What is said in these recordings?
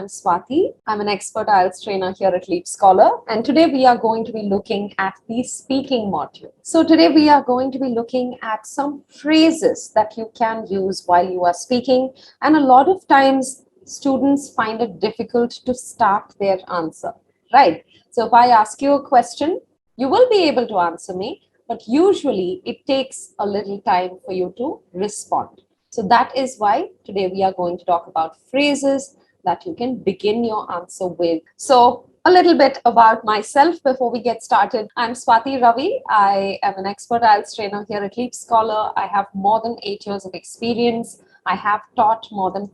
I'm Swathi. I'm an expert IELTS trainer here at Leap Scholar, and today we are going to be looking at the speaking module. So today we are going to be looking at some phrases that you can use while you are speaking, and a lot of times students find it difficult to start their answer, right? So if I ask you a question, you will be able to answer me, but usually it takes a little time for you to respond. So that is why today we are going to talk about phrases that you can begin your answer with. So a little bit about myself before we get started. I'm Swathi Ravi. I am an expert IELTS trainer here at Leap Scholar. I have more than 8 years of experience. I have taught more than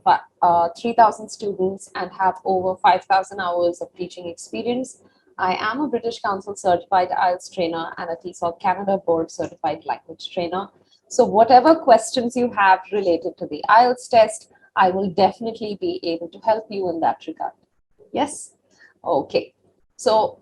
3,000 students and have over 5,000 hours of teaching experience. I am a British Council certified IELTS trainer and a TESOL Canada Board certified language trainer. So whatever questions you have related to the IELTS test, I will definitely be able to help you in that regard. Yes? Okay. So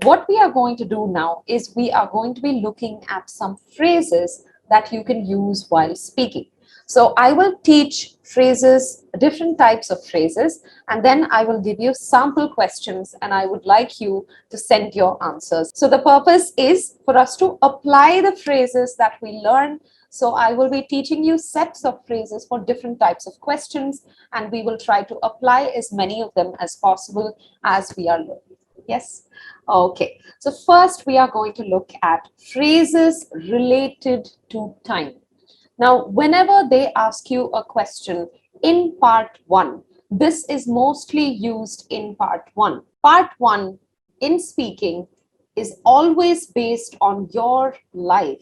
what we are going to do now is we are going to be looking at some phrases that you can use while speaking. So I will teach phrases, different types of phrases, and then I will give you sample questions and I would like you to send your answers. So the purpose is for us to apply the phrases that we learn. So I will be teaching you sets of phrases for different types of questions, and we will try to apply as many of them as possible as we are learning. Yes? Okay. So first we are going to look at phrases related to time. Now, whenever they ask you a question in part 1, this is mostly used in part 1. Part 1 in speaking is always based on your life,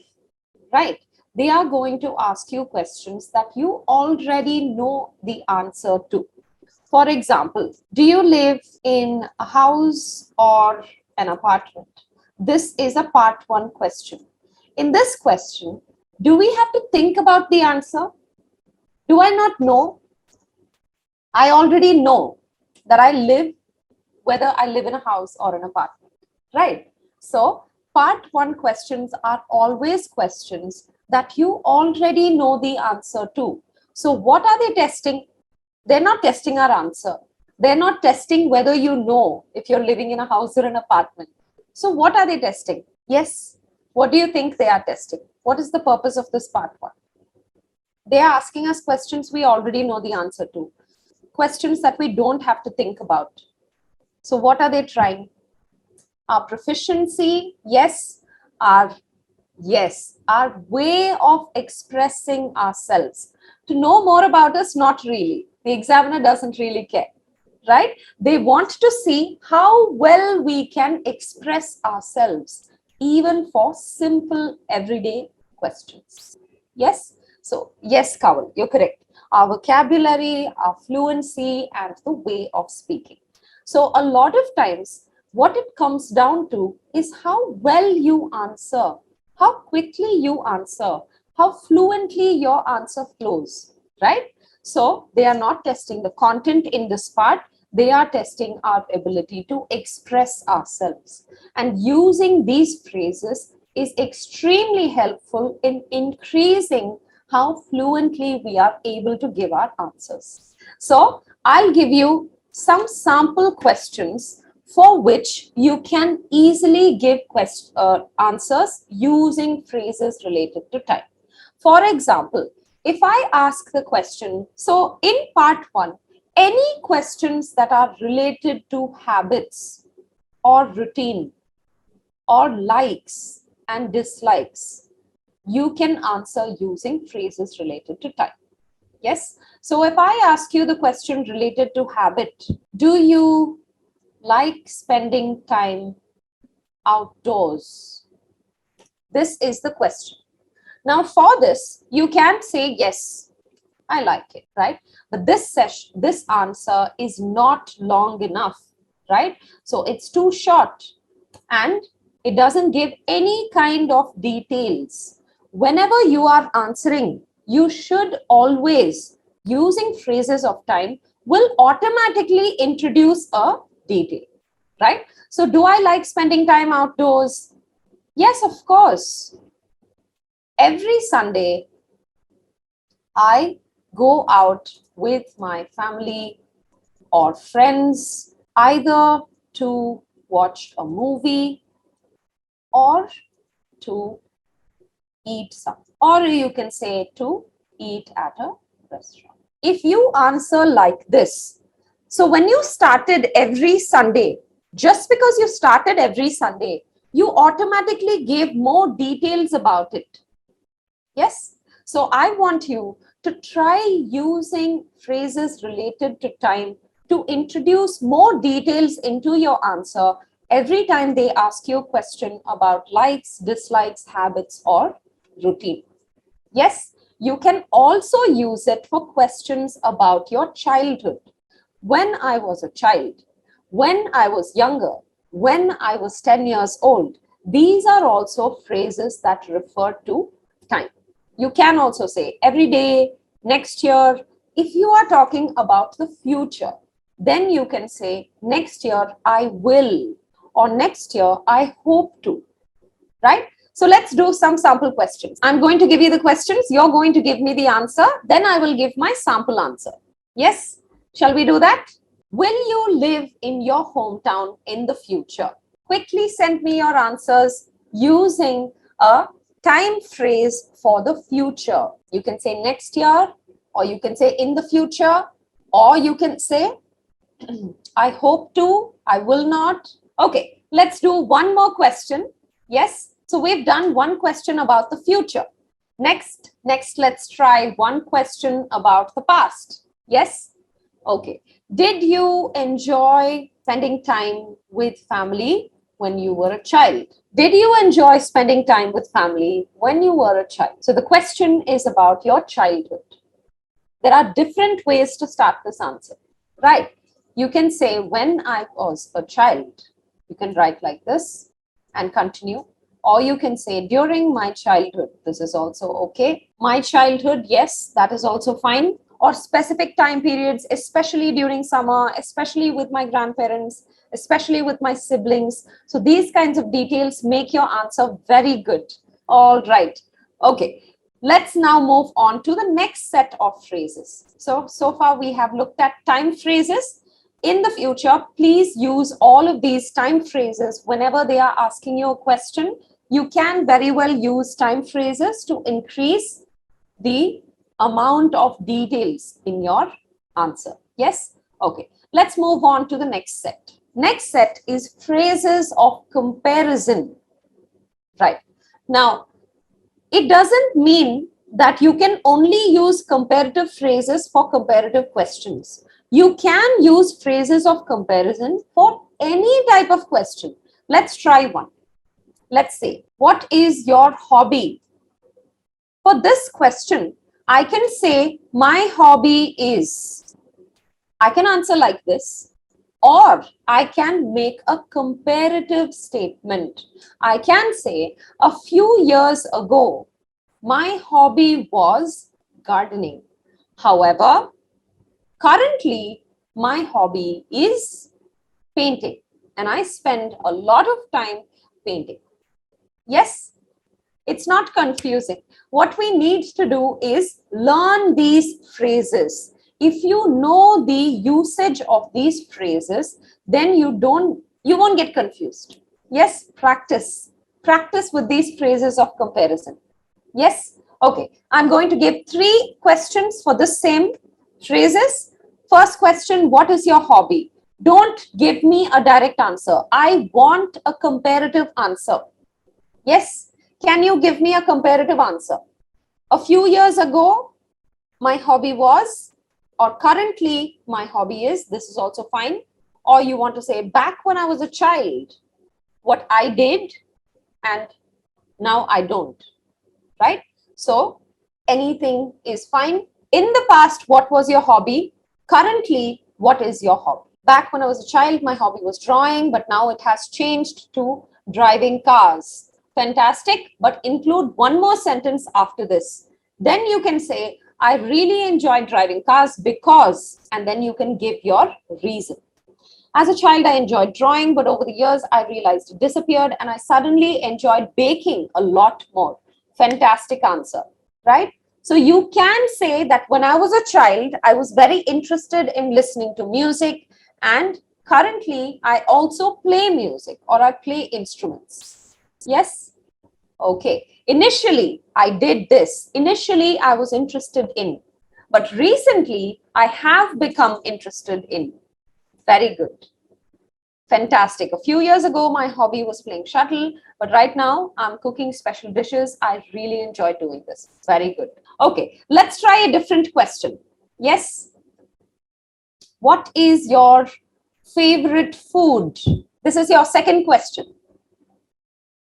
right? They are going to ask you questions that you already know the answer to. For example, do you live in a house or an apartment? This is a part 1 question. In this question, do we have to think about the answer? Do I not know? I already know that I live, whether I live in a house or an apartment, right? So part 1 questions are always questions that you already know the answer to. So what are they testing? They're not testing our answer. They're not testing whether you know if you're living in a house or an apartment. So what are they testing? Yes. What do you think they are testing? What is the purpose of this part 1? They are asking us questions we already know the answer to. Questions that we don't have to think about. So what are they trying? Our proficiency, yes. Our way of expressing ourselves. To know more about us, not really. The examiner doesn't really care, right? They want to see how well we can express ourselves, even for simple everyday questions. Yes? So, yes, Kawal, you're correct. Our vocabulary, our fluency, and the way of speaking. So, a lot of times, what it comes down to is how well you answer, how quickly you answer, how fluently your answer flows, right? So, they are not testing the content in this part. They are testing our ability to express ourselves. And using these phrases is extremely helpful in increasing how fluently we are able to give our answers. So I'll give you some sample questions for which you can easily give answers using phrases related to time. For example, if I ask the question, so in part 1, any questions that are related to habits or routine or likes and dislikes, you can answer using phrases related to time. Yes? So if I ask you the question related to habit, do you like spending time outdoors? This is the question. Now for this, you can say, yes, I like it, right? But this answer is not long enough, right? So it's too short and it doesn't give any kind of details. Whenever you are answering, you should always, using phrases of time, will automatically introduce a detail, right? So do I like spending time outdoors? Yes, of course. Every Sunday, I go out with my family or friends, either to watch a movie or to eat something. Or you can say to eat at a restaurant. If you answer like this, so when you started every Sunday, just because you started every Sunday, you automatically gave more details about it. Yes? So I want you to try using phrases related to time to introduce more details into your answer every time they ask you a question about likes, dislikes, habits, or routine. Yes, you can also use it for questions about your childhood. When I was a child, when I was younger, when I was 10 years old, these are also phrases that refer to time. You can also say every day, next year. If you are talking about the future, then you can say next year I will, or next year I hope to, right? So let's do some sample questions. I'm going to give you the questions. You're going to give me the answer. Then I will give my sample answer. Yes? Shall we do that? Will you live in your hometown in the future? Quickly send me your answers using a time phrase for the future. You can say next year, or you can say in the future, or you can say I hope to, I will not. Okay, let's do one more question. Yes, so we've done one question about the future. Next, let's try one question about the past. Yes? Okay. Did you enjoy spending time with family when you were a child? Did you enjoy spending time with family when you were a child? So the question is about your childhood. There are different ways to start this answer, right? You can say, when I was a child. You can write like this and continue. Or you can say, during my childhood. This is also okay. My childhood, yes, that is also fine. Or specific time periods, especially during summer, especially with my grandparents, especially with my siblings. So these kinds of details make your answer very good. All right. Okay. Let's now move on to the next set of phrases. So far we have looked at time phrases. In the future, please use all of these time phrases whenever they are asking you a question. You can very well use time phrases to increase the amount of details in your answer. Yes? Okay. Let's move on to the next set. Next set is phrases of comparison. Right. Now, it doesn't mean that you can only use comparative phrases for comparative questions. You can use phrases of comparison for any type of question. Let's try one. Let's say, what is your hobby? For this question, I can say, my hobby is. I can answer like this. Or I can make a comparative statement. I can say, a few years ago, my hobby was gardening. However, currently, my hobby is painting, and I spend a lot of time painting. Yes, it's not confusing. What we need to do is learn these phrases. If you know the usage of these phrases, then you won't get confused. Yes, practice with these phrases of comparison. Yes, okay. I'm going to give 3 questions for the same phrases. First question, what is your hobby? Don't give me a direct answer. I want a comparative answer. Yes, can you give me a comparative answer? A few years ago, my hobby was, or currently my hobby is, this is also fine. Or you want to say, back when I was a child, what I did and now I don't, right? So anything is fine. In the past, what was your hobby? Currently, what is your hobby? Back when I was a child, my hobby was drawing, but now it has changed to driving cars. Fantastic, but include one more sentence after this. Then you can say, I really enjoy driving cars because, and then you can give your reason. As a child, I enjoyed drawing, but over the years, I realized it disappeared and I suddenly enjoyed baking a lot more. Fantastic answer, right? So you can say that when I was a child, I was very interested in listening to music, and currently I also play music or I play instruments. Yes? Okay. Initially, I did this. Initially, I was interested in, but recently I have become interested in. Very good. Fantastic. A few years ago, my hobby was playing shuttle, but right now I'm cooking special dishes. I really enjoy doing this. Very good. Okay, let's try a different question. Yes. What is your favorite food? This is your second question.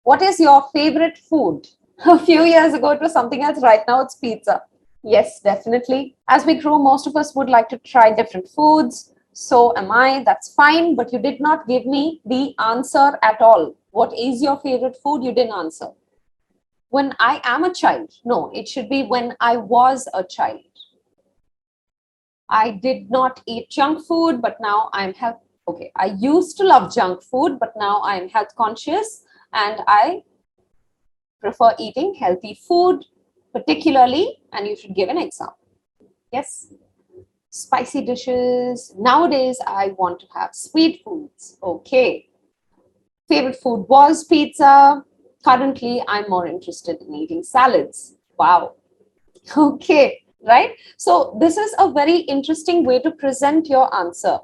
What is your favorite food? A few years ago, it was something else. Right now, it's pizza. Yes, definitely. As we grow, most of us would like to try different foods. So am I. That's fine. But you did not give me the answer at all. What is your favorite food? You didn't answer. When I am a child. No, it should be when I was a child. I did not eat junk food, but now I'm health. Okay, I used to love junk food, but now I'm health conscious and I prefer eating healthy food, particularly, and you should give an example. Yes. Spicy dishes. Nowadays, I want to have sweet foods. Okay. Favorite food was pizza. Currently, I'm more interested in eating salads. Wow. Okay. Right. So this is a very interesting way to present your answer.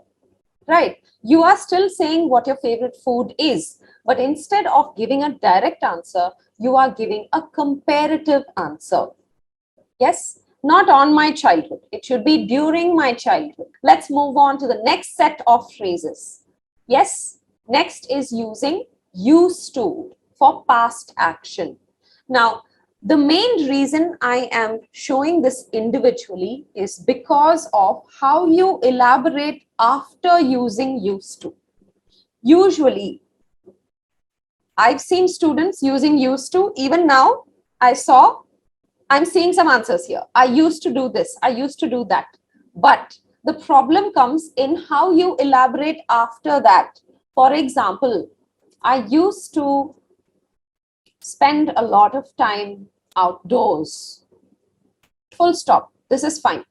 Right. You are still saying what your favorite food is, but instead of giving a direct answer, you are giving a comparative answer. Yes. Not on my childhood. It should be during my childhood. Let's move on to the next set of phrases. Yes. Next is using used to for past action. Now, the main reason I am showing this individually is because of how you elaborate after using used to. Usually, I've seen students using used to. Even now, I'm seeing some answers here. I used to do this. I used to do that. But the problem comes in how you elaborate after that. For example, I used to spend a lot of time outdoors. Full stop. This is fine,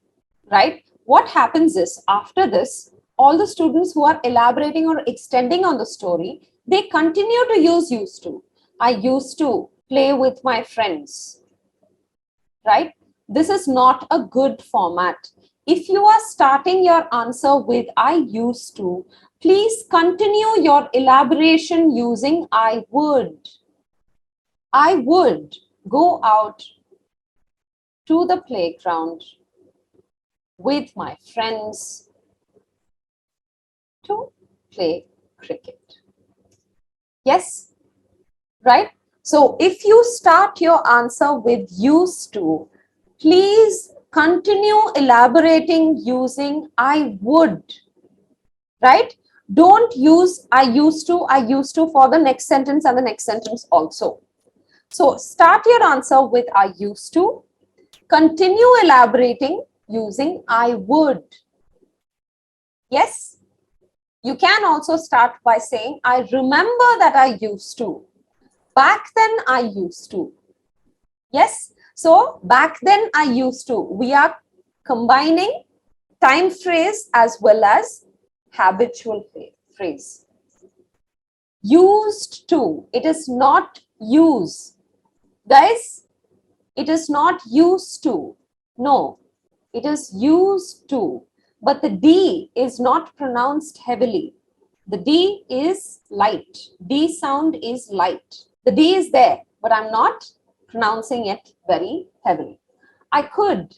right? What happens is after this, all the students who are elaborating or extending on the story, they continue to use used to. I used to play with my friends, right? This is not a good format. If you are starting your answer with I used to, please continue your elaboration using I would. I would go out to the playground with my friends to play cricket. Yes, right? So if you start your answer with used to, please continue elaborating using I would, right? Don't use I used to for the next sentence and the next sentence also. So start your answer with I used to, continue elaborating using I would. Yes, you can also start by saying I remember that I used to. Back then I used to. Yes, so back then I used to. We are combining time phrase as well as habitual phrase. Used to, it is not use. Guys, it is not used to. No, it is used to. But the D is not pronounced heavily. The D is light. D sound is light. The D is there, but I'm not pronouncing it very heavily. I could.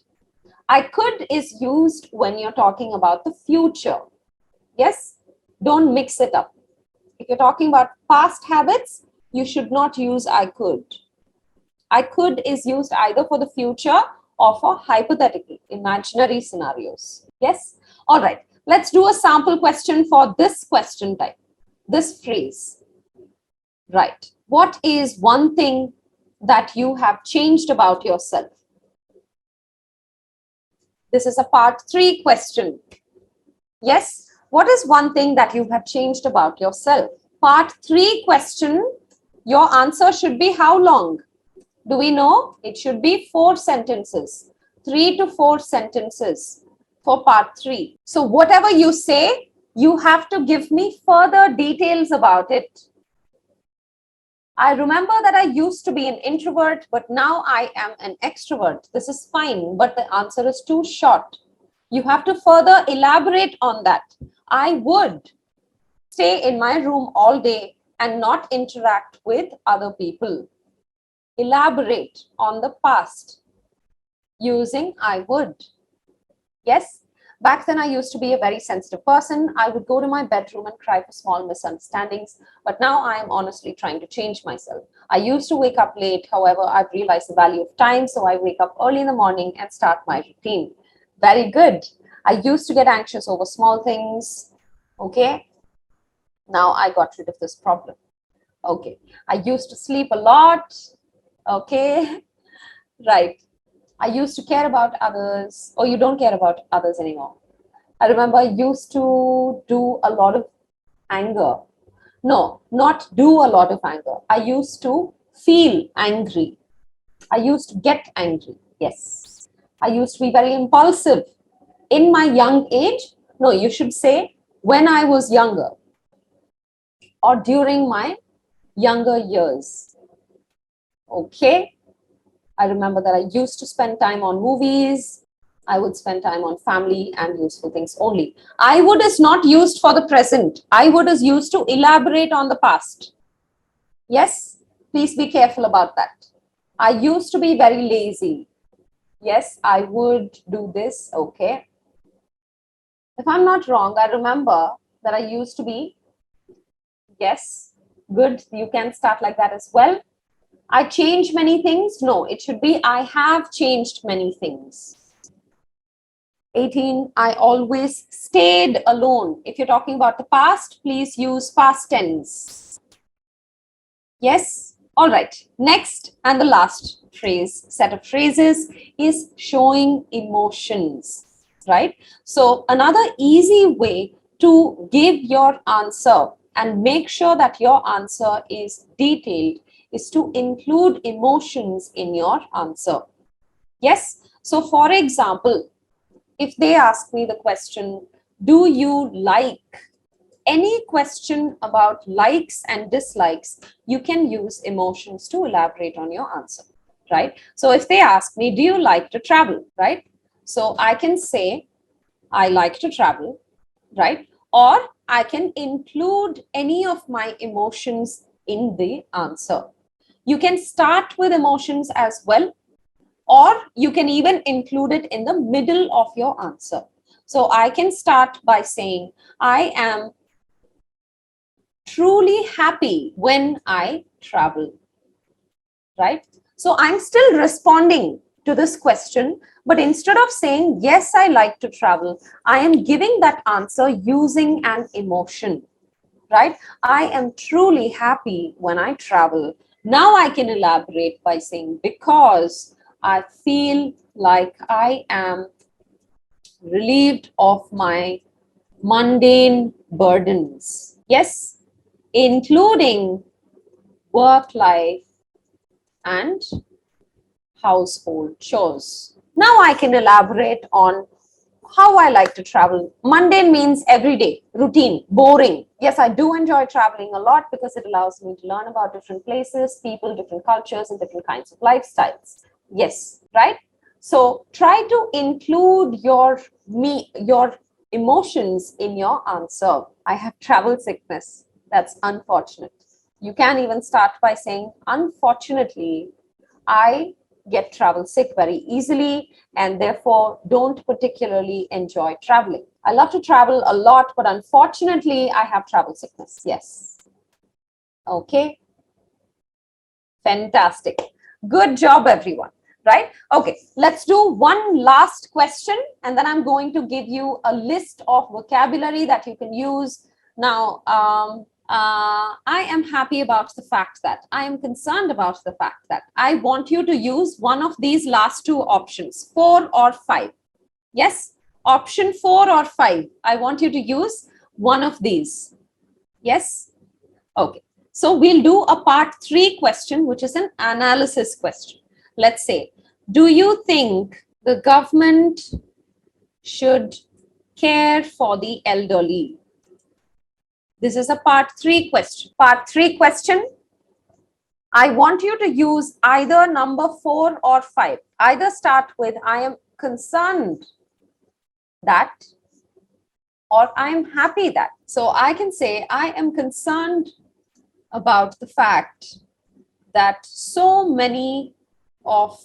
I could is used when you're talking about the future. Yes, don't mix it up. If you're talking about past habits, you should not use I could. I could is used either for the future or for hypothetical, imaginary scenarios. Yes? All right. Let's do a sample question for this question type, this phrase. Right. What is one thing that you have changed about yourself? This is a part 3 question. Yes. What is one thing that you have changed about yourself? Part 3 question. Your answer should be how long? Do we know? It should be 4 sentences. 3 to 4 sentences for part 3. So whatever you say, you have to give me further details about it. I remember that I used to be an introvert, but now I am an extrovert. This is fine, but the answer is too short. You have to further elaborate on that. I would stay in my room all day and not interact with other people. Elaborate on the past using I would. Yes, back then I used to be a very sensitive person. I would go to my bedroom and cry for small misunderstandings, but now I am honestly trying to change myself. I used to wake up late. However, I've realized the value of time, so I wake up early in the morning and start my routine. Very good. I used to get anxious over small things. Okay, now I got rid of this problem. Okay, I used to sleep a lot. Okay, right. I used to care about others. Oh, you don't care about others anymore. I remember I used to do a lot of anger. No, not do a lot of anger. I used to feel angry. I used to get angry. Yes. I used to be very impulsive. In my young age, no, you should say when I was younger or during my younger years. Okay. I remember that I used to spend time on movies. I would spend time on family and useful things only. I would is not used for the present. I would is used to elaborate on the past. Yes, please be careful about that. I used to be very lazy. Yes, I would do this. Okay. If I'm not wrong, I remember that I used to be, yes, good. You can start like that as well. I changed many things. No, it should be I have changed many things. 18, I always stayed alone. If you're talking about the past, please use past tense. Yes? All right. Next and the last phrase, set of phrases is showing emotions, right? So another easy way to give your answer and make sure that your answer is detailed is to include emotions in your answer. Yes? So for example, if they ask me the question, do you like? Any question about likes and dislikes, you can use emotions to elaborate on your answer, right? So if they ask me, do you like to travel, right? So I can say, I like to travel, right? Or I can include any of my emotions in the answer. You can start with emotions as well, or you can even include it in the middle of your answer. So I can start by saying, I am truly happy when I travel, right? So I'm still responding to this question, but instead of saying, yes, I like to travel, I am giving that answer using an emotion, right? I am truly happy when I travel. Now I can elaborate by saying, because I feel like I am relieved of my mundane burdens. Yes, including work life and household chores. Now I can elaborate on how I like to travel. Mundane means everyday, routine, boring. Yes, I do enjoy traveling a lot because it allows me to learn about different places, people, different cultures, and different kinds of lifestyles. Yes, right? So try to include your emotions in your answer. I have travel sickness. That's unfortunate. You can even start by saying, unfortunately, I get travel sick very easily and therefore don't particularly enjoy traveling. I love to travel a lot, but unfortunately, I have travel sickness. Yes. Okay. Fantastic. Good job, everyone. Right? Okay. Let's do one last question and then I'm going to give you a list of vocabulary that you can use. Now, I am happy about the fact that I am concerned about the fact that I want you to use one of these last two options, 4 or 5. Yes, option 4 or 5. I want you to use one of these. Yes. Okay. So we'll do a part 3 question, which is an analysis question. Let's say, do you think The government should care for the elderly. This is a part 3 question. Part 3 question. I want you to use either number 4 or 5. Either start with I am concerned that or I am happy that. So I can say I am concerned about the fact that so many of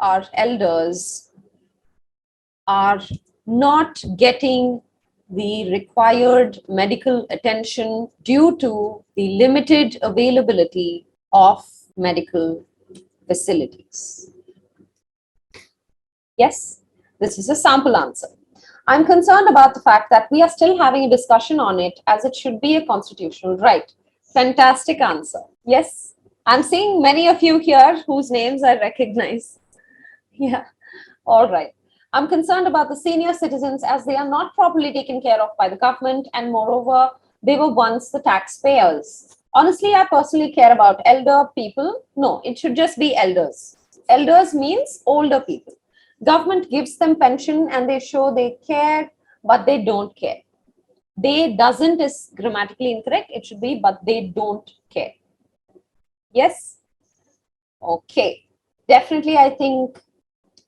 our elders are not getting the required medical attention due to the limited availability of medical facilities. Yes, this is a sample answer. I'm concerned about the fact that we are still having a discussion on it as it should be a constitutional right. Fantastic answer. Yes, I'm seeing many of you here whose names I recognize. Yeah, all right. I'm concerned about the senior citizens as they are not properly taken care of by the government, and moreover, they were once the taxpayers. Honestly, I personally care about elder people. No, it should just be elders. Elders means older people. Government gives them pension and they show they care, but they don't care. They doesn't is grammatically incorrect. It should be, but they don't care. Yes? Okay. Definitely, I think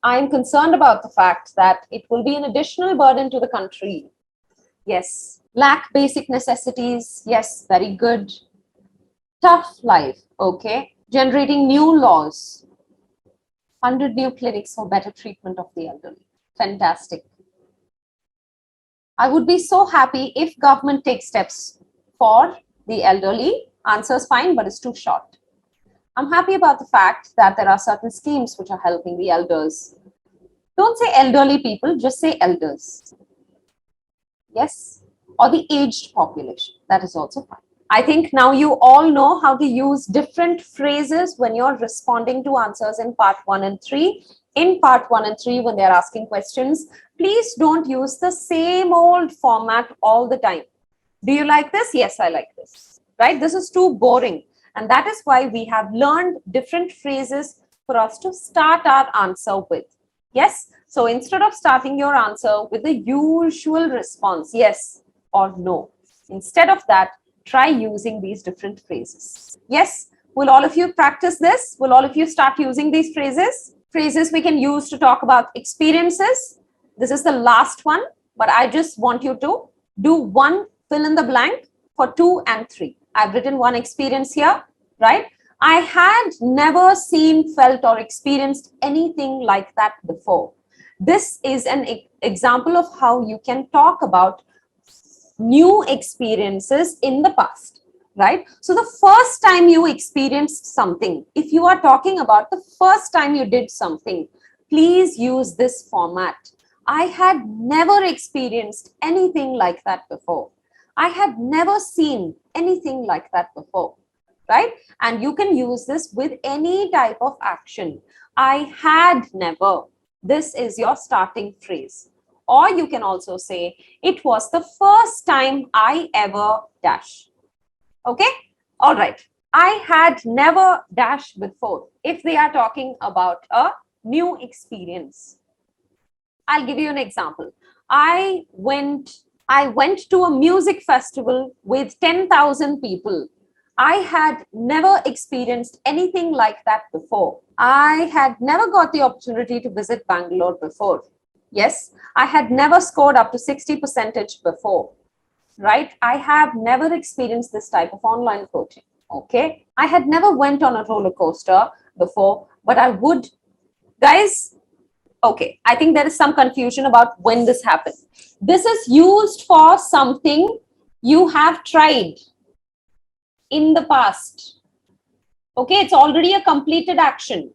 I'm concerned about the fact that it will be an additional burden to the country. Yes. Lack basic necessities. Yes, very good. Tough life. Okay. Generating new laws. 100 new clinics for better treatment of the elderly. Fantastic. I would be so happy if government takes steps for the elderly. Answer's fine, but it's too short. I'm happy about the fact that there are certain schemes which are helping the elders. Don't say elderly people, just say elders. Yes, or the aged population. That is also fine. I think now you all know how to use different phrases when you're responding to answers in part 1 and 3. In part 1 and 3, when they're asking questions, please don't use the same old format all the time. Do you like this? Yes, I like this. Right? This is too boring. And that is why we have learned different phrases for us to start our answer with. Yes? So instead of starting your answer with the usual response, yes or no, instead of that, try using these different phrases. Yes? Will all of you practice this? Will all of you start using these phrases? Phrases we can use to talk about experiences. This is the last one, but I just want you to do one fill in the blank for 2 and 3. I've written one experience here, right? I had never seen, felt, or experienced anything like that before. This is an example of how you can talk about new experiences in the past, right? So the first time you experienced something, if you are talking about the first time you did something, please use this format. I had never experienced anything like that before. I had never seen anything like that before, right? And you can use this with any type of action. I had never. This is your starting phrase. Or you can also say, it was the first time I ever dash. Okay? All right. I had never dashed before. If they are talking about a new experience. I'll give you an example. I went to a music festival with 10,000 people. I had never experienced anything like that before. I had never got the opportunity to visit Bangalore before. Yes, I had never scored up to 60% before, right? I have never experienced this type of online coaching, okay? I had never went on a roller coaster before, but I would. Guys, okay, I think there is some confusion about when this happened. This is used for something you have tried in the past. Okay, it's already a completed action.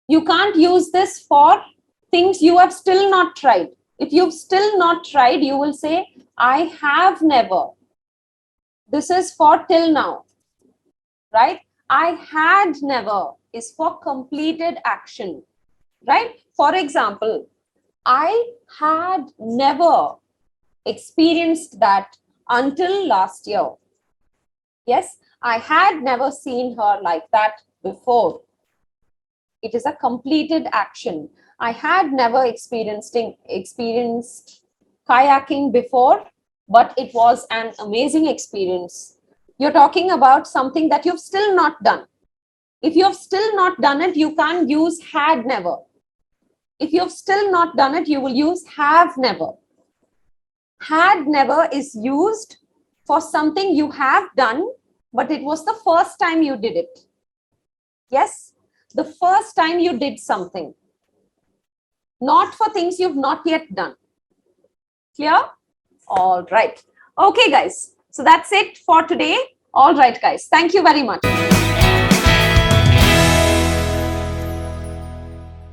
You can't use this for things you have still not tried. If you've still not tried, you will say, I have never. This is for till now, right? I had never is for completed action, right? For example, I had never experienced that until last year. Yes, I had never seen her like that before. It is a completed action. I had never experienced kayaking before, but it was an amazing experience. You're talking about something that you've still not done. If you've still not done it, you can't use had never. If you've still not done it, you will use have never. Had never is used for something you have done, but it was the first time you did it. Yes, the first time you did something. Not for things you've not yet done. Clear? All right. Okay, guys. So that's it for today. All right, guys. Thank you very much.